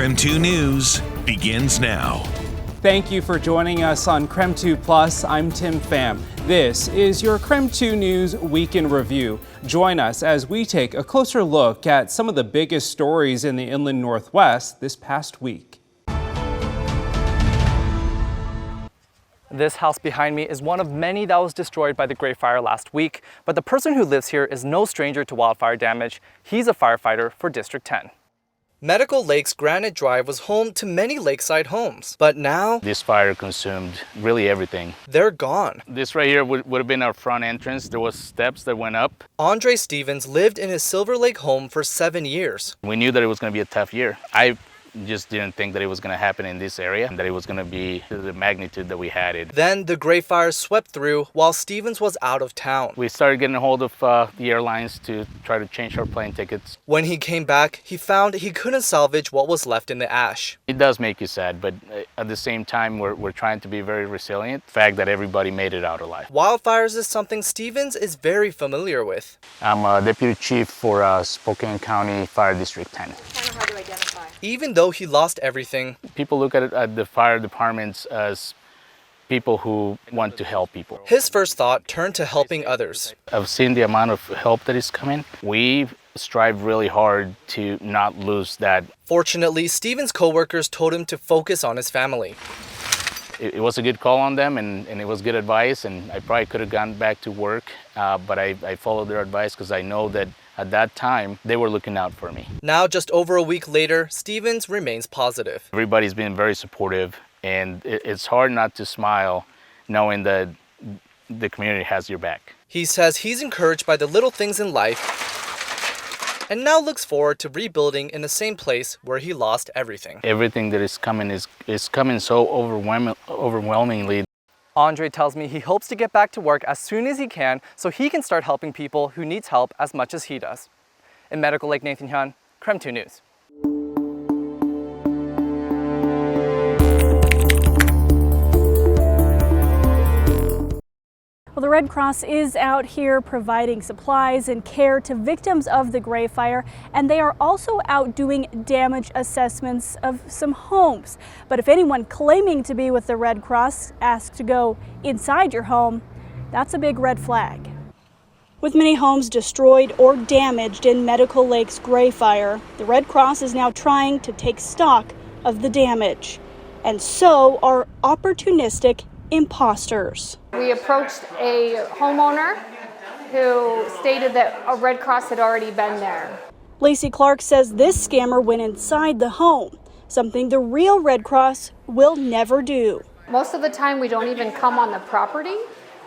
KREM 2 News begins now. Thank you for joining us on KREM 2 Plus. I'm Tim Pham. This is your KREM 2 News Week in Review. Join us as we take a closer look at some of the biggest stories in the Inland Northwest this past week. This house behind me is one of many that was destroyed by the Great Fire last week, but the person who lives here is no stranger to wildfire damage. He's a firefighter for District 10. Medical Lake's Granite Drive was home to many lakeside homes, but now this fire consumed really everything. They're gone. This right here would have been our front entrance. There was steps that went up. Andre Stevens lived in his Silver Lake home for 7 years. We knew that it was going to be a tough year. I just didn't think that it was going to happen in this area, and that it was going to be the magnitude that we had it. Then the Great Fire swept through while Stevens was out of town. We started getting a hold of the airlines to try to change our plane tickets. When he came back, he found he couldn't salvage what was left in the ash. It does make you sad, but at the same time, we're trying to be very resilient. The fact that everybody made it out alive. Wildfires is something Stevens is very familiar with. I'm a deputy chief for Spokane County Fire District 10. Kind of hard to identify. Even though he lost everything, people look at the fire departments as people who want to help people. His first thought turned to helping others. I've seen the amount of help that is coming. We strive really hard to not lose that. Fortunately, Stevens' co-workers told him to focus on his family. It was a good call on them, and it was good advice, and I probably could have gone back to work, but I followed their advice because I know that at that time, they were looking out for me. Now, just over a week later, Stevens remains positive. Everybody's been very supportive, and it's hard not to smile knowing that the community has your back. He says he's encouraged by the little things in life and now looks forward to rebuilding in the same place where he lost everything. Everything that is coming is coming so overwhelmingly. Andre tells me he hopes to get back to work as soon as he can so he can start helping people who needs help as much as he does. In Medical Lake, Nathan Hyun, KREM 2 News. Well, the Red Cross is out here providing supplies and care to victims of the Great Fire, and they are also out doing damage assessments of some homes. But if anyone claiming to be with the Red Cross asks to go inside your home, that's a big red flag. With many homes destroyed or damaged in Medical Lake's Great Fire, the Red Cross is now trying to take stock of the damage. And so are opportunistic imposters. We approached a homeowner who stated that a Red Cross had already been there. Lacey Clark says this scammer went inside the home, something the real Red Cross will never do. Most of the time we don't even come on the property.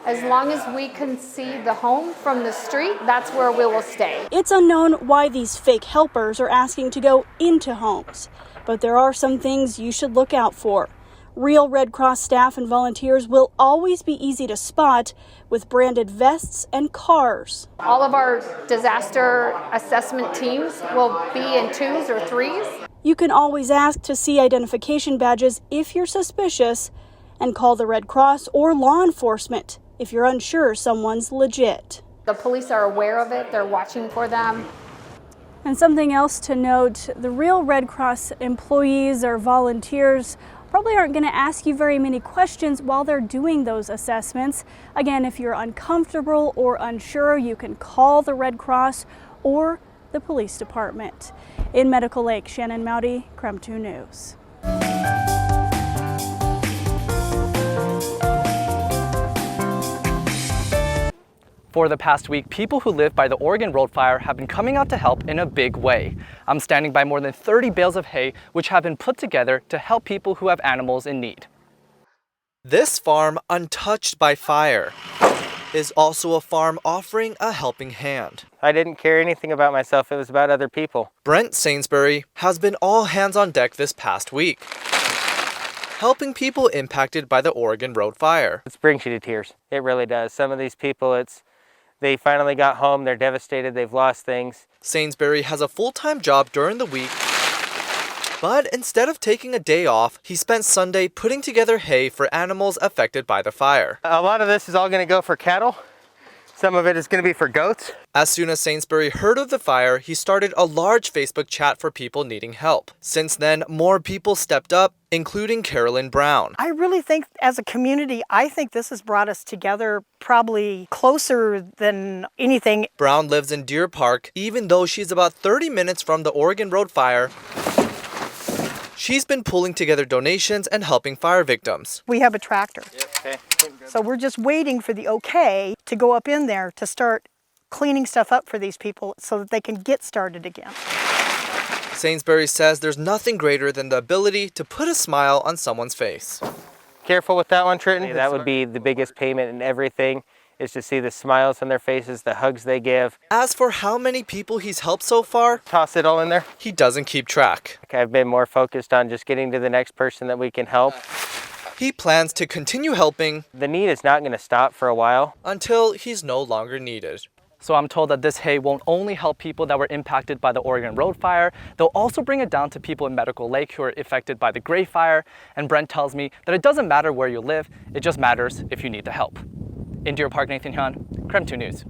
As long as we can see the home from the street, that's where we will stay. It's unknown why these fake helpers are asking to go into homes, but there are some things you should look out for. Real Red Cross staff and volunteers will always be easy to spot with branded vests and cars. All of our disaster assessment teams will be in 2s or 3s. You can always ask to see identification badges if you're suspicious, and call the Red Cross or law enforcement if you're unsure someone's legit. The police are aware of it, they're watching for them. And something else to note, the real Red Cross employees or volunteers probably aren't going to ask you very many questions while they're doing those assessments. Again, if you're uncomfortable or unsure, you can call the Red Cross or the police department. In Medical Lake, Shannon Mowdy, KREM 2 News. For the past week, people who live by the Oregon Road Fire have been coming out to help in a big way. I'm standing by more than 30 bales of hay, which have been put together to help people who have animals in need. This farm, untouched by fire, is also a farm offering a helping hand. I didn't care anything about myself, it was about other people. Brent Sainsbury has been all hands on deck this past week, helping people impacted by the Oregon Road Fire. It brings you to tears. It really does. Some of these people, they finally got home, they're devastated, they've lost things. Sainsbury has a full-time job during the week, but instead of taking a day off, he spent Sunday putting together hay for animals affected by the fire. A lot of this is all going to go for cattle. Some of it is going to be for goats. As soon as Sainsbury heard of the fire, he started a large Facebook chat for people needing help. Since then, more people stepped up, including Carolyn Brown. I really think as a community, I think this has brought us together probably closer than anything. Brown lives in Deer Park. Even though she's about 30 minutes from the Oregon Road fire, she's been pulling together donations and helping fire victims. We have a tractor. Okay. So we're just waiting for the okay to go up in there to start cleaning stuff up for these people so that they can get started again. Sainsbury says there's nothing greater than the ability to put a smile on someone's face. Careful with that one, Trenton. That would be the biggest payment in everything, is to see the smiles on their faces, the hugs they give. As for how many people he's helped so far, Toss it all in there. he doesn't keep track. I've been more focused on just getting to the next person that we can help. He plans to continue helping The need is not going to stop for a while. until he's no longer needed. So I'm told that this hay won't only help people that were impacted by the Oregon Road fire, they'll also bring it down to people in Medical Lake who are affected by the Gray Fire. And Brent tells me that it doesn't matter where you live, it just matters if you need the help. In Deer Park, Nathan Hyun, KREM 2 News.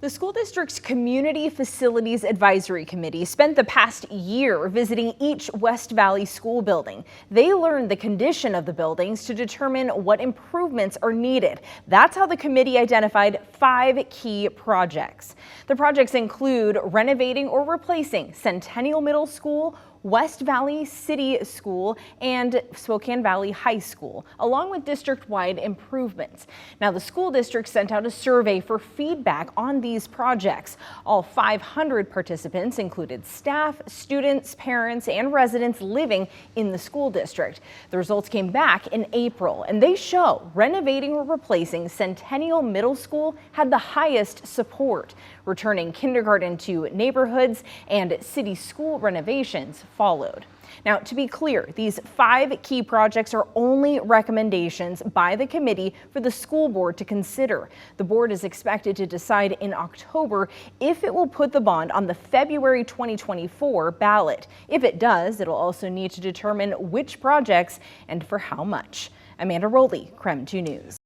The school district's Community Facilities Advisory Committee spent the past year visiting each West Valley school building. They learned the condition of the buildings to determine what improvements are needed. That's how the committee identified 5 key projects. The projects include renovating or replacing Centennial Middle School, West Valley City School, and Spokane Valley High School, along with district-wide improvements. Now, the school district sent out a survey for feedback on these projects. All 500 participants included staff, students, parents, and residents living in the school district. The results came back in April, and they show renovating or replacing Centennial Middle School had the highest support. Returning kindergarten to neighborhoods and city school renovations followed. Now, to be clear, these 5 key projects are only recommendations by the committee for the school board to consider. The board is expected to decide in October if it will put the bond on the February 2024 ballot. If it does, it'll also need to determine which projects and for how much. Amanda Rowley, KREM 2 News.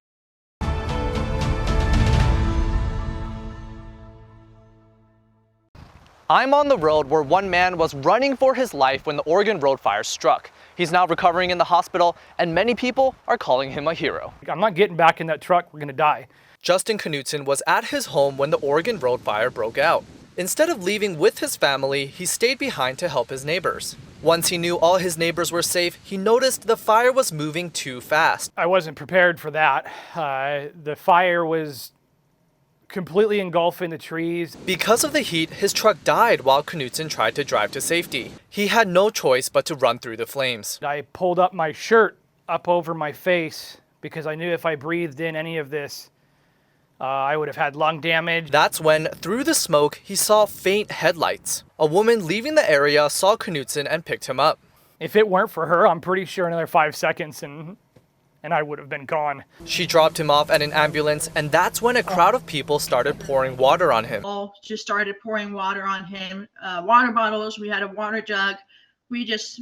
I'm on the road where one man was running for his life when the Oregon Road fire struck. He's now recovering in the hospital, and many people are calling him a hero. I'm not getting back in that truck, we're gonna die. Justin Knutson was at his home when the Oregon Road fire broke out. Instead of leaving with his family, he stayed behind to help his neighbors. Once he knew all his neighbors were safe, he noticed the fire was moving too fast. I wasn't prepared for that. The fire was completely engulfing the trees. Because of the heat, his truck died while Knutson tried to drive to safety. He had no choice but to run through the flames. I pulled up my shirt up over my face because I knew if I breathed in any of this, I would have had lung damage. That's when, through the smoke, he saw faint headlights. A woman leaving the area saw Knutson and picked him up. If it weren't for her, I'm pretty sure another 5 seconds and I would have been gone. She dropped him off at an ambulance, and that's when a crowd of people started pouring water on him. All just started pouring water on him. Water bottles, we had a water jug. We just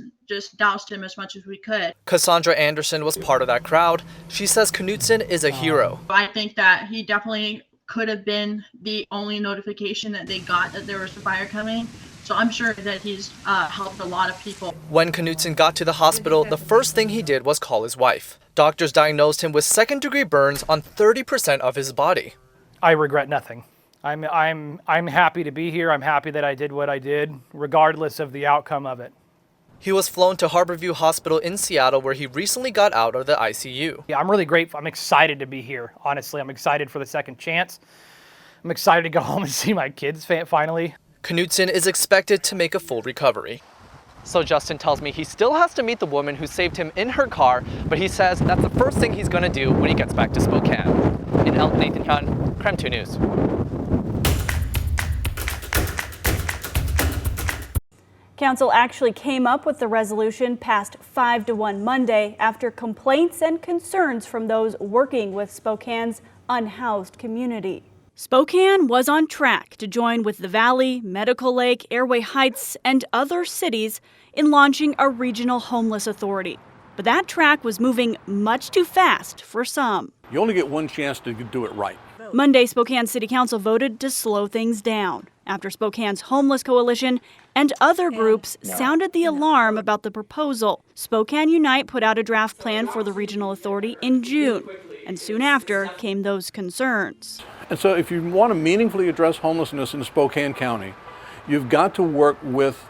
doused him as much as we could. Cassandra Anderson was part of that crowd. She says Knutson is a hero. I think that he definitely could have been the only notification that they got that there was a fire coming. So I'm sure that he's helped a lot of people. When Knutson got to the hospital, the first thing he did was call his wife. Doctors diagnosed him with second-degree burns on 30% of his body. I regret nothing. I'm happy to be here. I'm happy that I did what I did, regardless of the outcome of it. He was flown to Harborview Hospital in Seattle, where he recently got out of the ICU. Yeah, I'm really grateful. I'm excited to be here. Honestly, I'm excited for the second chance. I'm excited to go home and see my kids finally. Knutson is expected to make a full recovery. So Justin tells me he still has to meet the woman who saved him in her car, but he says that's the first thing he's going to do when he gets back to Spokane. In Elk, Nathan Hyun, KREM 2 News. Council actually came up with the resolution passed 5-1 Monday after complaints and concerns from those working with Spokane's unhoused community. Spokane was on track to join with the Valley, Medical Lake, Airway Heights, and other cities in launching a regional homeless authority. But that track was moving much too fast for some. You only get one chance to do it right. Monday, Spokane City Council voted to slow things down after Spokane's Homeless Coalition and other groups sounded the alarm about the proposal. Spokane Unite put out a draft plan for the regional authority in June, and soon after came those concerns. And so if you want to meaningfully address homelessness in Spokane County, you've got to work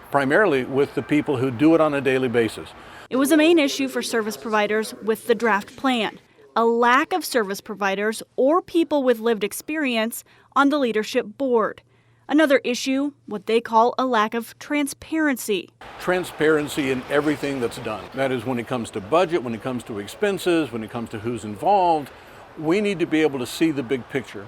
primarily with the people who do it on a daily basis. It was a main issue for service providers with the draft plan. A lack of service providers or people with lived experience on the leadership board. Another issue, what they call a lack of transparency. Transparency in everything that's done. That is when it comes to budget, when it comes to expenses, when it comes to who's involved. We need to be able to see the big picture,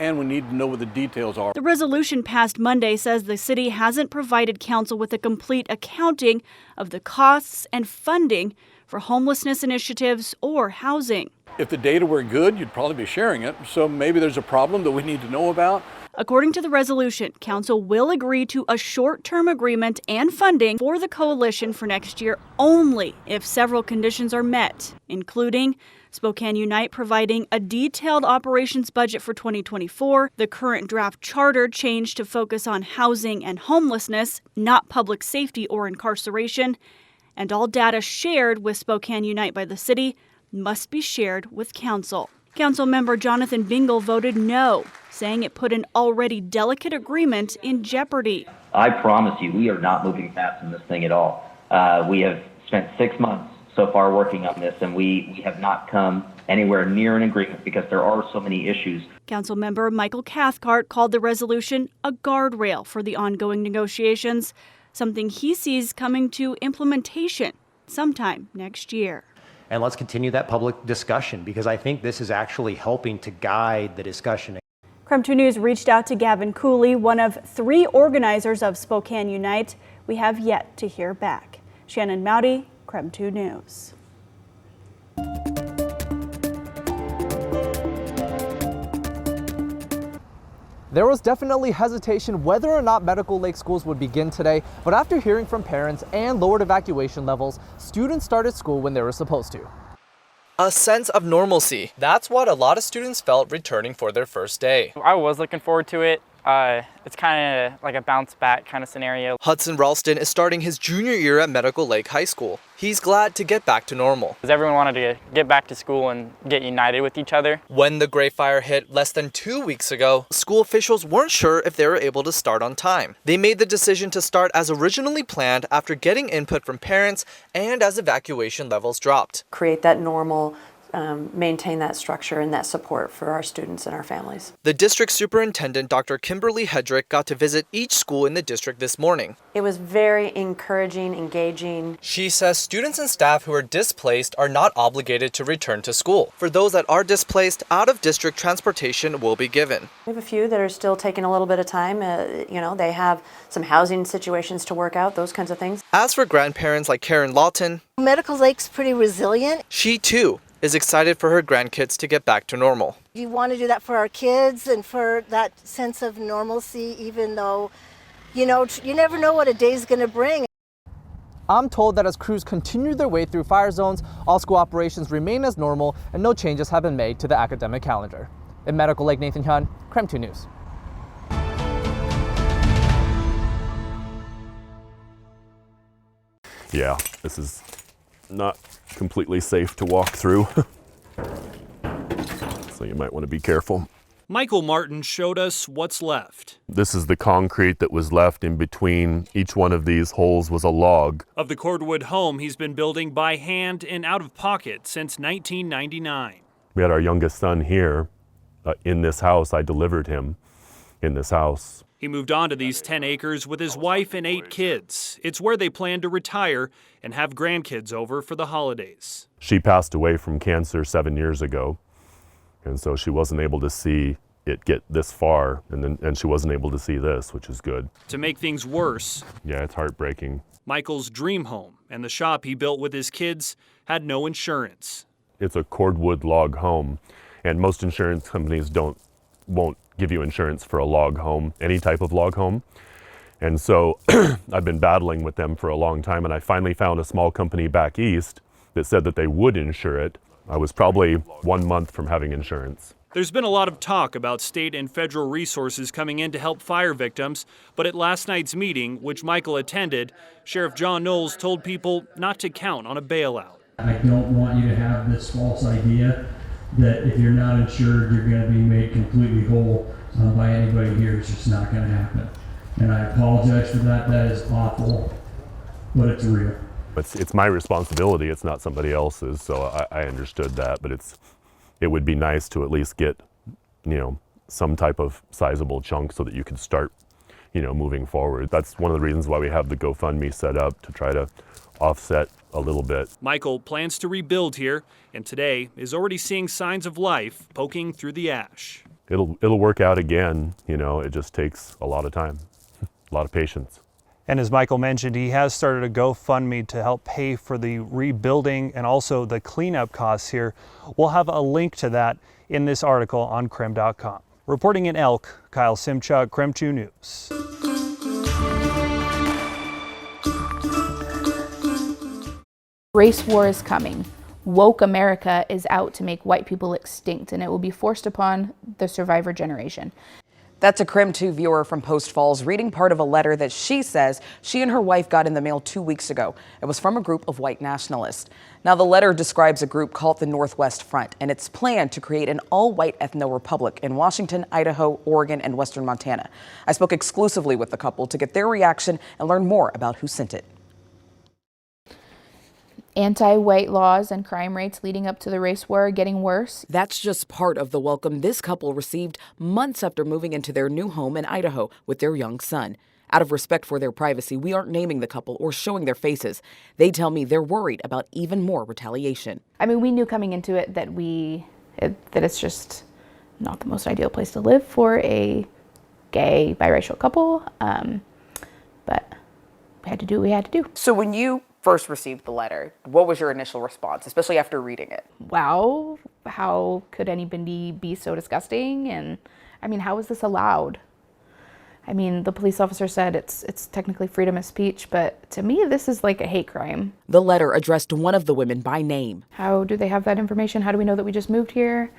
and we need to know what the details are. The resolution passed Monday says the city hasn't provided council with a complete accounting of the costs and funding for homelessness initiatives or housing. If the data were good, you'd probably be sharing it, so maybe there's a problem that we need to know about. According to the resolution, council will agree to a short-term agreement and funding for the coalition for next year only if several conditions are met, including Spokane Unite providing a detailed operations budget for 2024, the current draft charter changed to focus on housing and homelessness, not public safety or incarceration, and all data shared with Spokane Unite by the city must be shared with council. Council member Jonathan Bingle voted no, saying it put an already delicate agreement in jeopardy. I promise you, we are not moving fast in this thing at all. We have spent 6 months so far working on this, and we have not come anywhere near an agreement because there are so many issues. Council member Michael Cathcart called the resolution a guardrail for the ongoing negotiations, something he sees coming to implementation sometime next year. And let's continue that public discussion because I think this is actually helping to guide the discussion. KREM 2 News reached out to Gavin Cooley, one of 3 organizers of Spokane Unite. We have yet to hear back. Shannon Mowdy, KREM 2 News. There was definitely hesitation whether or not Medical Lake schools would begin today, but after hearing from parents and lowered evacuation levels, students started school when they were supposed to. A sense of normalcy. That's what a lot of students felt returning for their first day. I was looking forward to it. It's kind of like a bounce back kind of scenario. Hudson Ralston is starting his junior year at Medical Lake High School. He's glad to get back to normal. Everyone wanted to get back to school and get united with each other. When the Gray Fire hit less than 2 weeks ago, school officials weren't sure if they were able to start on time. They made the decision to start as originally planned after getting input from parents and as evacuation levels dropped. Create that normal, maintain that structure and that support for our students and our families. The district superintendent, Dr. Kimberly Hedrick, got to visit each school in the district this morning. It was very encouraging, engaging. She says students and staff who are displaced are not obligated to return to school. For those that are displaced, out-of-district transportation will be given. We have a few that are still taking a little bit of time. They have some housing situations to work out, those kinds of things. As for grandparents like Karen Lawton, Medical Lake's pretty resilient. She too is excited for her grandkids to get back to normal. You want to do that for our kids and for that sense of normalcy, even though, you never know what a day's going to bring. I'm told that as crews continue their way through fire zones, all school operations remain as normal and no changes have been made to the academic calendar. In Medical Lake, Nathan Hyun, KREM 2 News. Yeah, this is not completely safe to walk through, so you might want to be careful. Michael Martin showed us what's left. This is the concrete that was left in between. Each one of these holes was a log. Of the cordwood home he's been building by hand and out of pocket since 1999. We had our youngest son here in this house. I delivered him in this house. He moved on to these 10 acres with his wife and 8 kids. It's where they plan to retire and have grandkids over for the holidays. She passed away from cancer 7 years ago, and so she wasn't able to see it get this far, and she wasn't able to see this, which is good. To make things worse, yeah, it's heartbreaking. Michael's dream home and the shop he built with his kids had no insurance. It's a cordwood log home, and most insurance companies won't give you insurance for a log home, any type of log home. And so I've been battling with them for a long time, and I finally found a small company back east that said that they would insure it. I was probably 1 month from having insurance. There's been a lot of talk about state and federal resources coming in to help fire victims, but at last night's meeting, which Michael attended, Sheriff John Knowles told people not to count on a bailout. I don't want you to have this false idea that if you're not insured, you're going to be made completely whole by anybody here. It's just not going to happen. And I apologize for that. That is awful, but it's real. It's my responsibility. It's not somebody else's. So I understood that, but it would be nice to at least get, some type of sizable chunk so that you can start, moving forward. That's one of the reasons why we have the GoFundMe set up, to try to offset a little bit. Michael plans to rebuild here, and today is already seeing signs of life poking through the ash. It'll work out again. It just takes a lot of time, a lot of patience. And as Michael mentioned, he has started a GoFundMe to help pay for the rebuilding and also the cleanup costs here. We'll have a link to that in this article on KREM.com. Reporting in Elk, Kyle Simchuk, KREM 2 News. Race war is coming. Woke America is out to make white people extinct, and it will be forced upon the survivor generation. That's a KREM 2 viewer from Post Falls reading part of a letter that she says she and her wife got in the mail 2 weeks ago. It was from a group of white nationalists. Now, the letter describes a group called the Northwest Front and its plan to create an all-white ethno-republic in Washington, Idaho, Oregon, and western Montana. I spoke exclusively with the couple to get their reaction and learn more about who sent it. Anti-white laws and crime rates leading up to the race war are getting worse. That's just part of the welcome this couple received months after moving into their new home in Idaho with their young son. Out of respect for their privacy, we aren't naming the couple or showing their faces. They tell me they're worried about even more retaliation. I mean, we knew coming into it that it's just not the most ideal place to live for a gay biracial couple, but we had to do what we had to do. So when you first received the letter, what was your initial response, especially after reading it? Wow, how could anybody be so disgusting? And I mean, how is this allowed? I mean, the police officer said it's technically freedom of speech, but to me, this is like a hate crime. The letter addressed one of the women by name. How do they have that information? How do we know that we just moved here?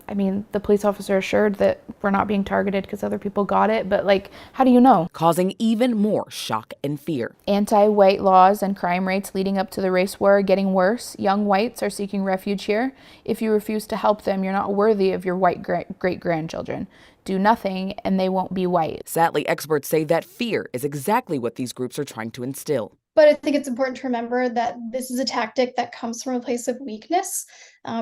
I mean, the police officer assured that we're not being targeted because other people got it, but like, how do you know? Causing even more shock and fear. Anti-white laws and crime rates leading up to the race war are getting worse. Young whites are seeking refuge here. If you refuse to help them, you're not worthy of your white great-grandchildren. Do nothing and they won't be white. Sadly, experts say that fear is exactly what these groups are trying to instill. But I think it's important to remember that this is a tactic that comes from a place of weakness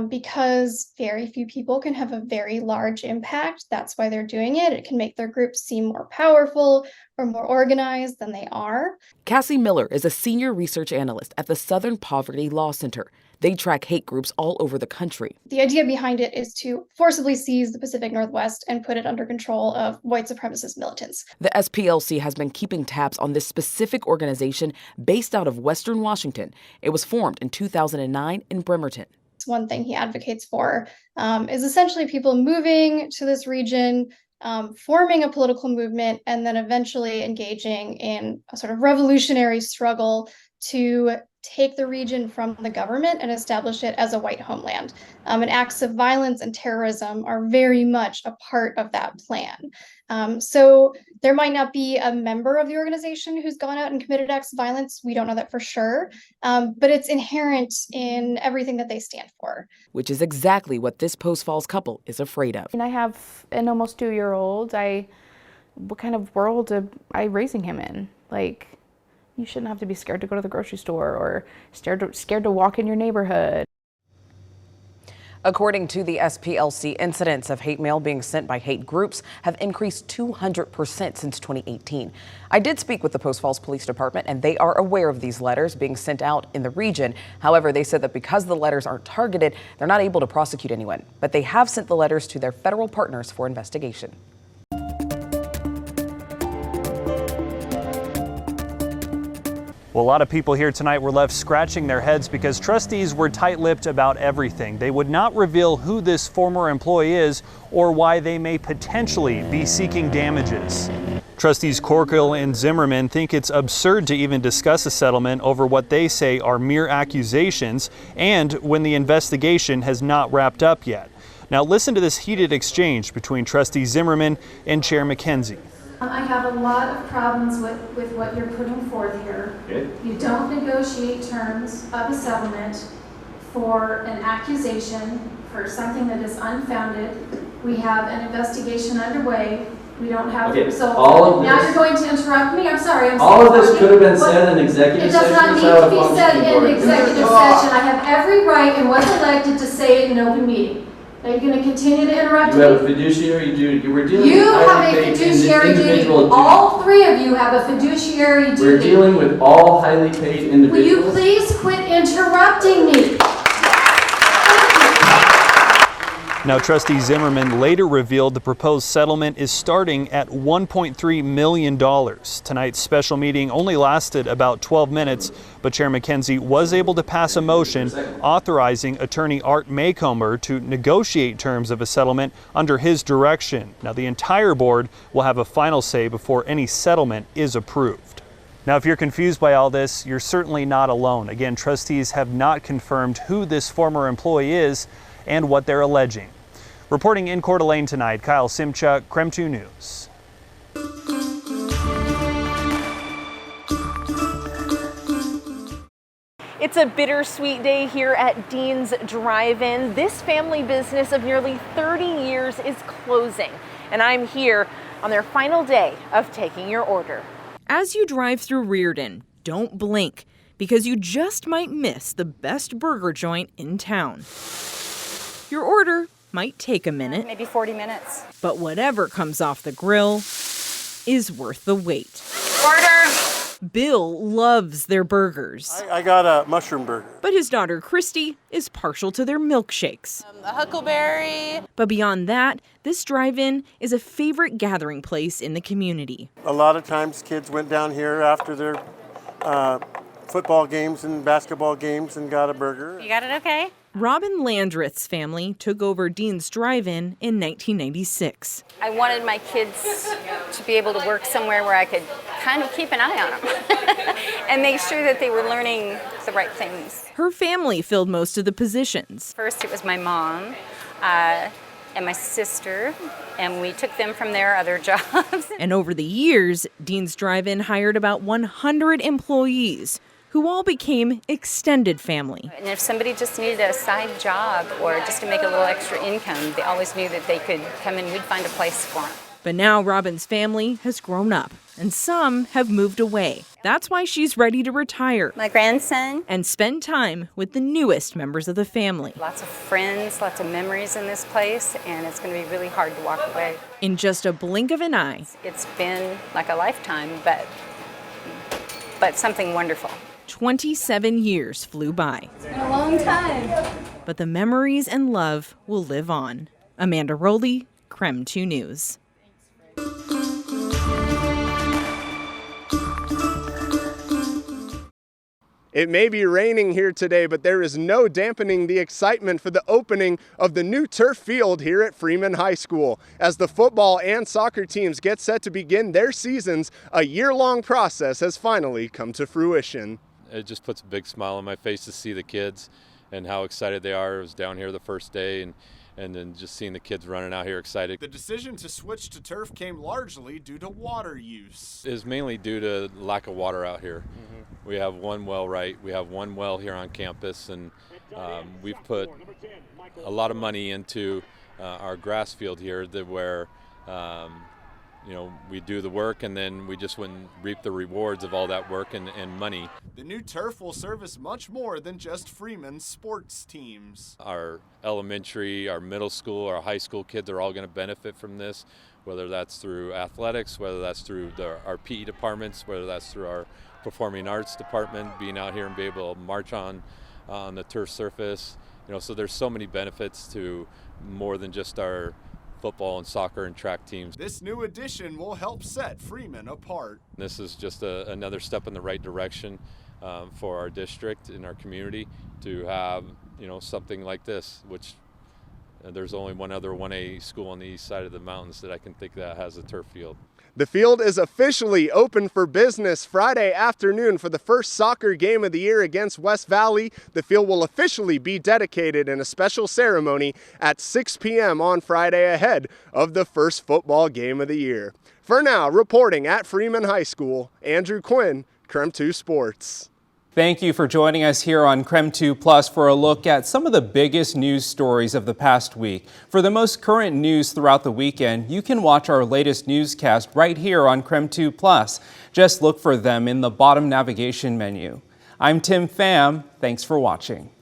because very few people can have a very large impact. That's why they're doing it. It can make their group seem more powerful or more organized than they are. Cassie Miller is a senior research analyst at the Southern Poverty Law Center. They track hate groups all over the country. The idea behind it is to forcibly seize the Pacific Northwest and put it under control of white supremacist militants. The SPLC has been keeping tabs on this specific organization based out of Western Washington. It was formed in 2009 in Bremerton. One thing he advocates for is essentially people moving to this region, forming a political movement, and then eventually engaging in a sort of revolutionary struggle to take the region from the government and establish it as a white homeland. And acts of violence and terrorism are very much a part of that plan. So there might not be a member of the organization who's gone out and committed acts of violence. We don't know that for sure, but it's inherent in everything that they stand for. Which is exactly what this Post Falls couple is afraid of. And I have an almost 2-year-old. What kind of world am I raising him in? Like, you shouldn't have to be scared to go to the grocery store or scared to walk in your neighborhood. According to the SPLC, incidents of hate mail being sent by hate groups have increased 200% since 2018. I did speak with the Post Falls Police Department, and they are aware of these letters being sent out in the region. However, they said that because the letters aren't targeted, they're not able to prosecute anyone. But they have sent the letters to their federal partners for investigation. Well, a lot of people here tonight were left scratching their heads because trustees were tight-lipped about everything. They would not reveal who this former employee is or why they may potentially be seeking damages. Trustees Corkill and Zimmerman think it's absurd to even discuss a settlement over what they say are mere accusations and when the investigation has not wrapped up yet. Now listen to this heated exchange between Trustee Zimmerman and Chair McKenzie. I have a lot of problems with what you're putting forth here. Okay. You don't negotiate terms of a settlement for an accusation, for something that is unfounded. We have an investigation underway. We don't have, Okay, so all of now this- you're going to interrupt me. I'm sorry. All of this could have been said in executive It does session. not need so to be functions said board. in executive session. I have every right and was elected to say it in an open meeting. Are you going to continue to interrupt You me? have a fiduciary duty. We're dealing You with have highly a paid fiduciary duty. individual duty. All three of you have a fiduciary duty. We're dealing with all highly paid individuals. Will you please quit interrupting me? Now, Trustee Zimmerman later revealed the proposed settlement is starting at $1.3 million. Tonight's special meeting only lasted about 12 minutes, but Chair McKenzie was able to pass a motion authorizing attorney Art Maycomber to negotiate terms of a settlement under his direction. Now, the entire board will have a final say before any settlement is approved. Now, if you're confused by all this, you're certainly not alone. Again, trustees have not confirmed who this former employee is and what they're alleging. Reporting in Coeur d'Alene tonight, Kyle Simchuk, KREM 2 News. It's a bittersweet day here at Dean's Drive-In. This family business of nearly 30 years is closing, and I'm here on their final day of taking your order. As you drive through Reardon, don't blink, because you just might miss the best burger joint in town. Your order might take a minute, maybe 40 minutes. But whatever comes off the grill is worth the wait. Order! Bill loves their burgers. I got a mushroom burger. But his daughter Christy is partial to their milkshakes. The huckleberry. But beyond that, this drive-in is a favorite gathering place in the community. A lot of times kids went down here after their football games and basketball games and got a burger. You got it okay? Robin Landreth's family took over Dean's Drive-In in 1996. I wanted my kids to be able to work somewhere where I could kind of keep an eye on them and make sure that they were learning the right things. Her family filled most of the positions. First it was my mom and my sister, and we took them from their other jobs. And over the years, Dean's Drive-In hired about 100 employees who all became extended family. And if somebody just needed a side job or just to make a little extra income, they always knew that they could come in, we'd find a place for them. But now Robin's family has grown up, and some have moved away. That's why she's ready to retire. My grandson. And spend time with the newest members of the family. Lots of friends, lots of memories in this place, and it's going to be really hard to walk away. In just a blink of an eye. It's been like a lifetime, but something wonderful. 27 years flew by. It's been a long time. But the memories and love will live on. Amanda Rowley, KREM 2 News. It may be raining here today, but there is no dampening the excitement for the opening of the new turf field here at Freeman High School. As the football and soccer teams get set to begin their seasons, a year-long process has finally come to fruition. It just puts a big smile on my face to see the kids and how excited they are. I was down here the first day and then just seeing the kids running out here excited. The decision to switch to turf came largely due to water use. It's mainly due to lack of water out here. We have one well we have one well here on campus, and we've put a lot of money into our grass field here where we do the work and then we just wouldn't reap the rewards of all that work and money. The new turf will service much more than just Freeman's sports teams. Our elementary, our middle school, our high school kids are all going to benefit from this, whether that's through athletics, whether that's through our PE departments, whether that's through our performing arts department, being out here and be able to march on the turf surface. So there's so many benefits to more than just our football and soccer and track teams. This new addition will help set Freeman apart. This is just another step in the right direction for our district and our community to have something like this, which there's only one other 1A school on the east side of the mountains that I can think that has a turf field. The field is officially open for business Friday afternoon for the first soccer game of the year against West Valley. The field will officially be dedicated in a special ceremony at 6 p.m. on Friday ahead of the first football game of the year. For now, reporting at Freeman High School, Andrew Quinn, KREM 2 Sports. Thank you for joining us here on KREM 2 Plus for a look at some of the biggest news stories of the past week. For the most current news throughout the weekend, you can watch our latest newscast right here on KREM 2 Plus. Just look for them in the bottom navigation menu. I'm Tim Pham. Thanks for watching.